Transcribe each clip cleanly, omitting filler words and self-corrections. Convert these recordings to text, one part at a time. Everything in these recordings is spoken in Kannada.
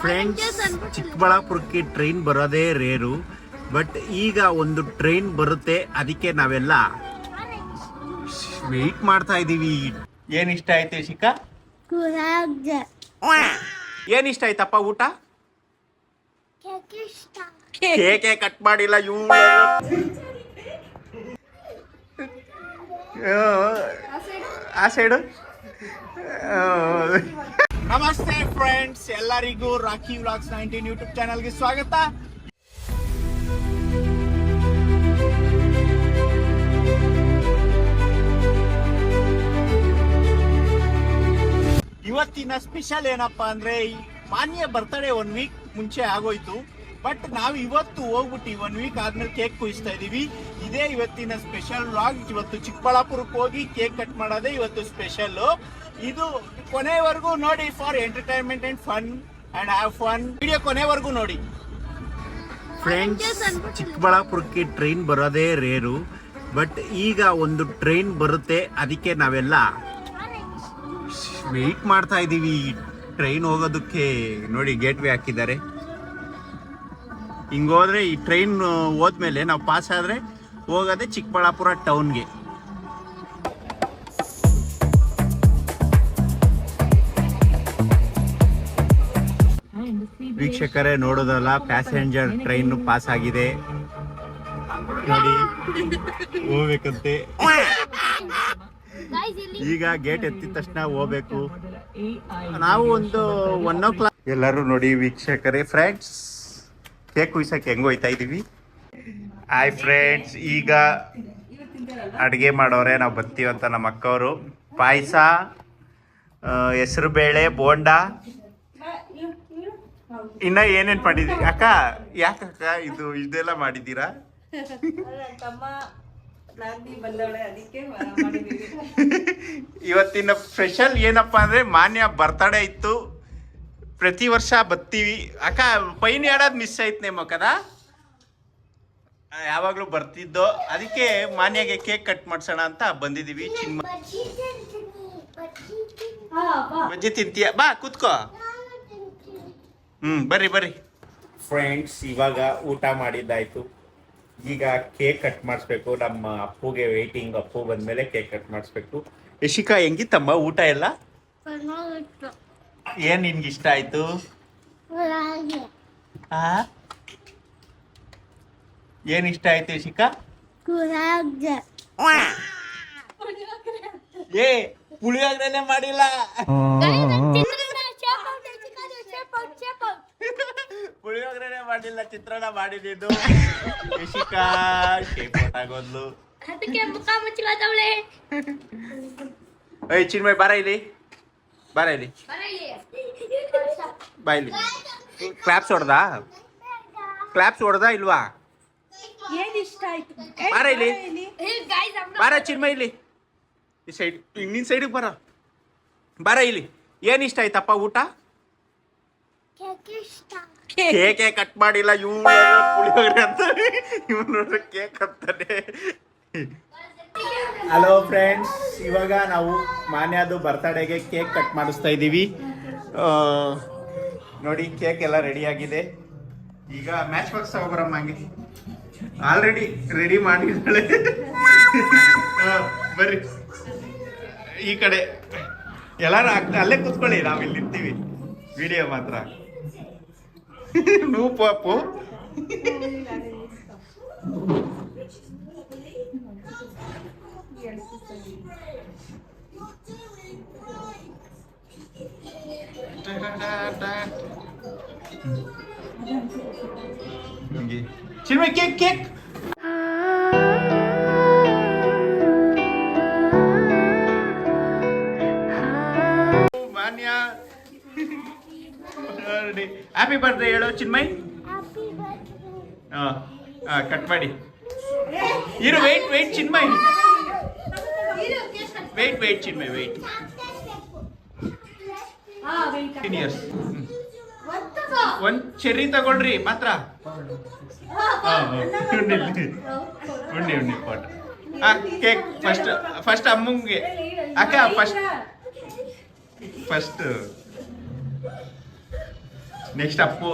ಫ್ರೆಂಡ್ಸ್, ಚಿಕ್ಕಬಳ್ಳಾಪುರಕ್ಕೆ ಟ್ರೈನ್ ಬರೋದೇ ರೇರು. ಬಟ್ ಈಗ ಒಂದು ಟ್ರೈನ್ ಬರುತ್ತೆ, ಅದಕ್ಕೆ ನಾವೆಲ್ಲ ವೆಯ್ಟ್ ಮಾಡ್ತಾ ಇದೀವಿ. ಏನ್ ಇಷ್ಟ ಆಯ್ತು ಶಿಖಾ? ಏನ್ ಇಷ್ಟ ಆಯ್ತಪ್ಪ ಊಟ? ಕೇಕೆ ಕಟ್ ಮಾಡಿಲ್ಲ ಇವಳು. ಆ ಸೈಡು. ನಮಸ್ತೆ ಫ್ರೆಂಡ್ಸ್, ಎಲ್ಲರಿಗೂ ರಾಕಿ ವ್ಲಾಗ್ಸ್ 19 ಯೂಟ್ಯೂಬ್ ಚಾನಲ್ಗೆ ಸ್ವಾಗತ. ಇವತ್ತಿನ ಸ್ಪೆಷಲ್ ಏನಪ್ಪಾ ಅಂದ್ರೆ, ಮಾನ್ಯ ಬರ್ತಡೇ 1 ವೀಕ್ ಮುಂಚೆ ಆಗೋಯ್ತು. ಬಟ್ ನಾವು ಇವತ್ತು ಹೋಗ್ಬಿಟ್ಟು 1 ವೀಕ್ ಆದ್ಮೇಲೆ ಕೇಕ್ ಕುಯಿಸ್ತಾ ಇದೀವಿ. ಇದೇ ಇವತ್ತಿನ ಸ್ಪೆಷಲ್ ವ್ಲಾಗ್. ಇವತ್ತು ಚಿಕ್ಕಬಳ್ಳಾಪುರಕ್ಕೆ ಹೋಗಿ ಕೇಕ್ ಕಟ್ ಮಾಡೋದೇ ಇವತ್ತು ಸ್ಪೆಷಲ್. ಇದು ಕೊನೆವರೆಗೂ ನೋಡಿ, for entertainment and fun and have fun. Video ಕೊನೆವರೆಗೂ ನೋಡಿ ಫ್ರೆಂಡ್ಸ್. ಚಿಕ್ಕಬಳ್ಳಾಪುರಕ್ಕೆ ಟ್ರೈನ್ ಬರೋದೇ ರೇರು. ಬಟ್ ಈಗ ಒಂದು ಟ್ರೈನ್ ಬರುತ್ತೆ, ಅದಕ್ಕೆ ನಾವೆಲ್ಲ ವೆಯ್ಟ್ ಮಾಡ್ತಾ ಇದೀವಿ ಟ್ರೈನ್ ಹೋಗೋದಕ್ಕೆ. ನೋಡಿ ಗೇಟ್ ವೇ ಹಾಕಿದ್ದಾರೆ. ಹಿಂಗೋದ್ರೆ ಈ ಟ್ರೈನ್ ಹೋದ್ಮೇಲೆ ನಾವು ಪಾಸ್ ಆದ್ರೆ ಹೋಗೋದೆ ಚಿಕ್ಕಬಳ್ಳಾಪುರ ಟೌನ್ಗೆ. ವೀಕ್ಷಕರೇ ನೋಡೋದಲ್ಲ, ಪ್ಯಾಸೆಂಜರ್ ಟ್ರೈನ್ ಪಾಸ್ ಆಗಿದೆ ನೋಡಿ, ಹೋಗ್ಬೇಕಂತೆ. ಈಗ ಗೇಟ್ ಎತ್ತಿದ ತಕ್ಷಣ ಹೋಗ್ಬೇಕು ನಾವು. ಒಂದು 1 o'clock ಎಲ್ಲರೂ ನೋಡಿ ವೀಕ್ಷಕರೇ. ಫ್ರೆಂಡ್ಸ್, ಕೇಕ್ ಕುಯ್ಸಕ್ಕೆ ಹೆಂಗ್ ಹೋಯ್ತಾ ಇದೀವಿ. ಹಾಯ್ ಫ್ರೆಂಡ್ಸ್, ಈಗ ಅಡುಗೆ ಮಾಡೋರೆ, ನಾವು ಬರ್ತೀವಂತ ನಮ್ಮ ಅಕ್ಕವರು. ಪಾಯಸ, ಹೆಸರು ಬೇಳೆ, ಬೋಂಡ, ಇನ್ನ ಏನೇನ್ ಮಾಡಿದೀವಿ ಅಕ್ಕ? ಯಾಕಕ್ಕ ಇದೆಲ್ಲ ಮಾಡಿದ್ದೀರಾ? ಇವತ್ತಿನ ಸ್ಪೆಷಲ್ ಏನಪ್ಪಾ ಅಂದ್ರೆ, ಮಾನ್ಯ ಬರ್ತಡೇ ಇತ್ತು. ಪ್ರತಿ ವರ್ಷ ಬರ್ತೀವಿ ಅಕ್ಕ. ಪೈನ್ ಆಡೋದು ಮಿಸ್ ಆಯ್ತು ನಿಮ್ಮಕ್ಕದ. ಯಾವಾಗ್ಲೂ ಬರ್ತಿದ್ದೋ, ಅದಕ್ಕೆ ಮಾನ್ಯಗೆ ಕೇಕ್ ಕಟ್ ಮಾಡ್ಸೋಣ ಅಂತ ಬಂದಿದೀವಿ. ಬಜ್ಜಿ ತಿಂತೀಯ? ಬಾ ಕೂತ್ಕೋ. ಬರ್ರಿ ಬರ್ರಿ ಫ್ರೆಂಡ್ಸ್. ಇವಾಗ ಊಟ ಮಾಡಿದ್ದಾಯ್ತು. ಈಗ ಕೇಕ್ ಕಟ್ ಮಾಡಿಸ್ಬೇಕು. ನಮ್ಮ ಅಪ್ಪುಗೆ ವೇಟಿಂಗ್. ಅಪ್ಪು ಬಂದ್ಮೇಲೆ ಕೇಕ್ ಕಟ್ ಮಾಡಿಸ್ಬೇಕು. ಯಶಿಕಾ, ಹೆಂಗಿತ್ತಮ್ಮ ಊಟ ಎಲ್ಲ? ಏನ್ ನಿನ್ಗೆ ಇಷ್ಟ ಆಯ್ತು? ಏನ್ ಇಷ್ಟ ಆಯ್ತು ಯಶಿಕಾ? ಏ, ಪುಳಿಯೋಗರೆ ಮಾಡಿಲ್ಲ. ಪುಳಿಯೋಗರೆ ಮಾಡಿಲ್ಲ, ಚಿತ್ರಾನ್ನ ಮಾಡಿದ್ದು. ಯಶಿಕಾ ಶೇಪ್ ಆಗೋದ್ಲು. ಏಯ್ ಚಿನ್ಮಯ್, ಬಾರ ಇಲ್ಲಿ, ಬಾರ ಇಲ್ಲಿ, ಬಾ ಇಲ್ಲಿ. ಕ್ಲಾಪ್ಸ್ ಹೊಡ್ದಾ ಇಲ್ವಾ? ಬಾರ ಇಲ್ಲಿ, ಬಾರ ಚಿನ್ಮಯ್ ಇಲ್ಲಿ. ಈ ಸೈಡ್, ನಿನ್ ಸೈಡಿಗೆ ಬಾರ ಇಲ್ಲಿ. ಏನ್ ಇಷ್ಟ ಆಯ್ತಪ್ಪ ಊಟ? ಕೇಕೆ ಕಟ್ ಮಾಡಿಲ್ಲ ಇವನು. ಪುಳಿಯೋಗರೆ ಅಂತ ಇವನು ನೋಡ್ರೆ ಕೇಕ್ ಅಂತಾನೆ. ಹಲೋ ಫ್ರೆಂಡ್ಸ್, ಇವಾಗ ನಾವು ಮಾನ್ಯದು ಬರ್ತಡೇಗೆ ಕೇಕ್ ಕಟ್ ಮಾಡಿಸ್ತಾ ಇದ್ದೀವಿ. ನೋಡಿ ಕೇಕ್ ಎಲ್ಲ ರೆಡಿ ಆಗಿದೆ. ಈಗ ಮ್ಯಾಚ್ ಬಾಕ್ಸ್ ತಗೋಬರಮ್ಮ. ಹಂಗೆ ಆಲ್ರೆಡಿ ರೆಡಿ ಮಾಡಿದ್ದಾಳೆ. ಬರ್ರಿ ಈ ಕಡೆ ಎಲ್ಲಾರು ಅಲ್ಲೇ ಕೂತ್ಕೊಳ್ಳಿ, ನಾವು ಇಲ್ಲಿ ಇರ್ತೀವಿ. ವಿಡಿಯೋ ಮಾತ್ರ ನೂ ಪಾಪು. Chinmay, cake cake. Manya happy birthday ಹೇಳೋ ಚಿನ್ಮಯ್. ಕಟ್ ಮಾಡಿ. ಇರು, wait Chinmay, wait Chinmay, wait. 15 years. ಒಂದ್ ಚೆರ್ರಿ ತಗೊಳ್ರಿ ಮಾತ್ರ. ಉಣ್ಣಿ ಪಾಟ್. ಕೇಕ್ ಫಸ್ಟ್ ಅಮ್ಮಂಗೆ. ಅಕ್ಕ ಫಸ್ಟ್ ನೆಕ್ಸ್ಟ್ ಅಪ್ಪು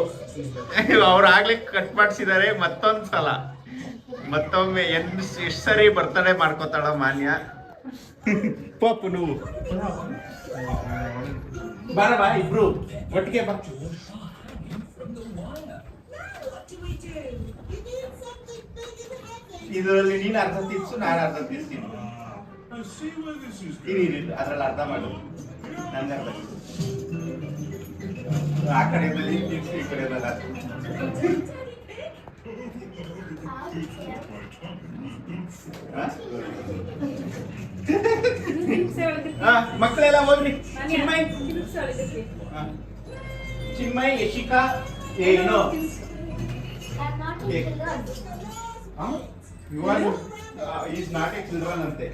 ಅವ್ರು ಆಗ್ಲೇ ಕಟ್ ಮಾಡಿಸಿದ್ದಾರೆ ಮತ್ತೊಂದು ಸಲ ಮತ್ತೊಮ್ಮೆ ಎಷ್ಟು ಸರಿ ಬರ್ತಡೇ ಮಾಡ್ಕೋತಾಳ ಮಾನ್ಯ. ಪಾಪು ನೀವು ಬಾರ ಬಾ ಇಬ್ರು ಒಟ್ಟಿಗೆ ಬಾ. ಇದರಲ್ಲಿ ನೀನು ಅರ್ಧ ತಿರ್ಸು, ನಾನು ಅರ್ಧ ತಿರ್ಸ್ತೀನಿ. ಅದ್ರಲ್ಲಿ ಅರ್ಧ ಮಾಡು, ನಂಗೆ ಅರ್ಧ ಆ ಕಡೆ ಬಲ್ಲಿ ತಿರ್ಸು, ಈ ಕಡೆ ಬಲ್ಲ. ಮಕ್ಕಳೆಲ್ಲ ಹೋಗ್ರಿ. ಚಿನ್ಮಯ್ ಯಶಿಕಾ ಏನು ಈಸ್ ನಾಟ್ ಎ ಚಿಲ್ಡ್ರನ್ ಅಂತೆ.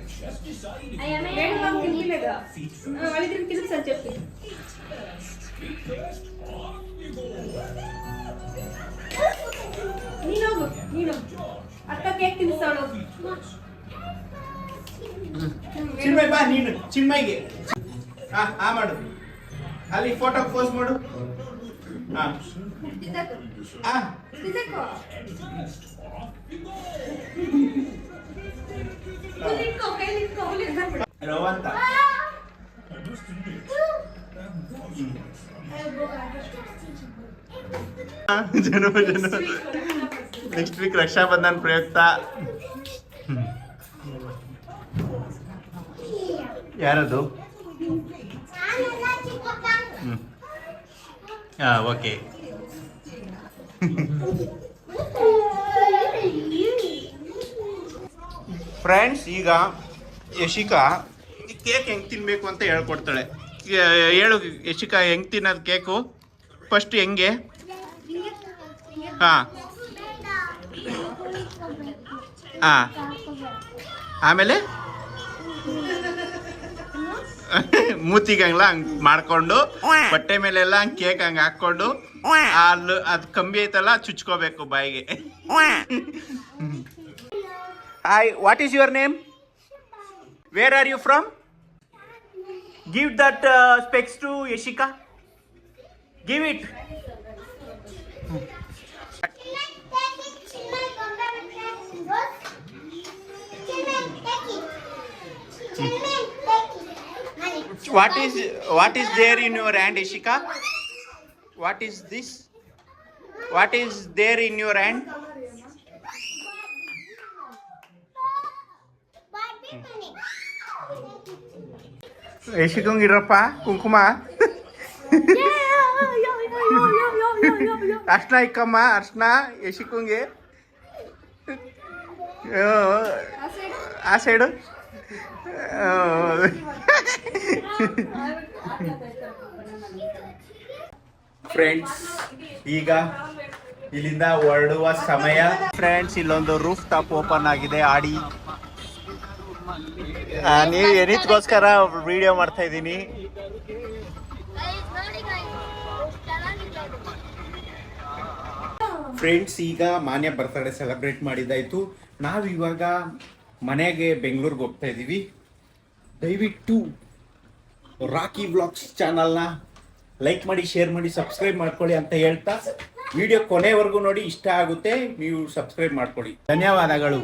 ಚಿನ್ಮಯ್ ಬಾ, ನೀನು ಚಿನ್ಮಯ್ಗೆ ಮಾಡು, ಅಲ್ಲಿ ಫೋಟೋ ಪೋಸ್ಟ್ ಮಾಡು. ರವಂತ ನೆಕ್ಸ್ಟ್ ವೀಕ್ ರಕ್ಷಾ ಬಂಧನ್ ಪ್ರಯುಕ್ತ ಯಾರದು? ಓಕೆ. ಫ್ರೆಂಡ್ಸ್, ಈಗ ಯಶಿಕಾ ಕೇಕ್ ಹೆಂಗೆ ತಿನ್ನಬೇಕು ಅಂತ ಹೇಳ್ಕೊಡ್ತಾಳೆ. ಹೇಳು ಯಶಿಕಾ, ಹೆಂಗೆ ತಿನ್ನೋದು ಕೇಕು? ಫಸ್ಟ್ ಹೆಂಗೆ? ಹಾಂ ಹಾಂ, ಆಮೇಲೆ ಮೂತಿಗಂಗ್ಲ ಹಂಗೆ ಮಾಡ್ಕೊಂಡು ಬಟ್ಟೆ ಮೇಲೆಲ್ಲ ಹಂಗೆ ಕೇಕ್ ಹಂಗೆ ಹಾಕ್ಕೊಂಡು ಅಲ್ಲಿ ಅದು ಕಂಬಿ ಐತಲ್ಲ ಚುಚ್ಕೋಬೇಕು ಬಾಯಿಗೆ. Hi, what is your name? Where are you from? Give that specs to Yashika. Give it. What is there in your hand, Ishika? What is this? What is there in your hand? Ishikung ಇರಪ್ಪ ಕುಂಕುಮ. ಅರ್ಶನ ಇಕ್ಕಮ್ಮ, ಅರ್ಶನ ಯಶಿಕುಂಗೆ. ಆ ಸೈಡು. ಫ್ರೆಂಡ್ಸ್, ಈಗ ಇಲ್ಲಿಂದ ಹೊರಡುವ ಸಮಯ. ಫ್ರೆಂಡ್ಸ್, ಇಲ್ಲೊಂದು ರೂಫ್ ಟಾಪ್ ಓಪನ್ ಆಗಿದೆ. ಆಡಿ ನೀವು ಏನಿತ್ಗೋಸ್ಕರ ವಿಡಿಯೋ ಮಾಡ್ತಾ ಇದ್ದೀನಿ. ಫ್ರೆಂಡ್ಸ್, ಈಗ ಮಾನ್ಯ ಬರ್ತಡೇ ಸೆಲೆಬ್ರೇಟ್ ಮಾಡಿದ್ದಾಯ್ತು. ನಾವು ಇವಾಗ ಮನೆಗೆ ಬೆಂಗಳೂರಿಗೆ ಹೋಗ್ತಾ ಇದ್ದೀವಿ. ದಯವಿಟ್ಟು ರಾಕಿ ವ್ಲಾಗ್ಸ್ ಚಾನಲ್ನ ಲೈಕ್ ಮಾಡಿ, ಶೇರ್ ಮಾಡಿ, ಸಬ್ಸ್ಕ್ರೈಬ್ ಮಾಡ್ಕೊಳ್ಳಿ ಅಂತ ಹೇಳ್ತಾ, ವಿಡಿಯೋ ಕೊನೆವರೆಗೂ ನೋಡಿ. ಇಷ್ಟ ಆಗುತ್ತೆ, ನೀವು ಸಬ್ಸ್ಕ್ರೈಬ್ ಮಾಡ್ಕೊಳ್ಳಿ. ಧನ್ಯವಾದಗಳು.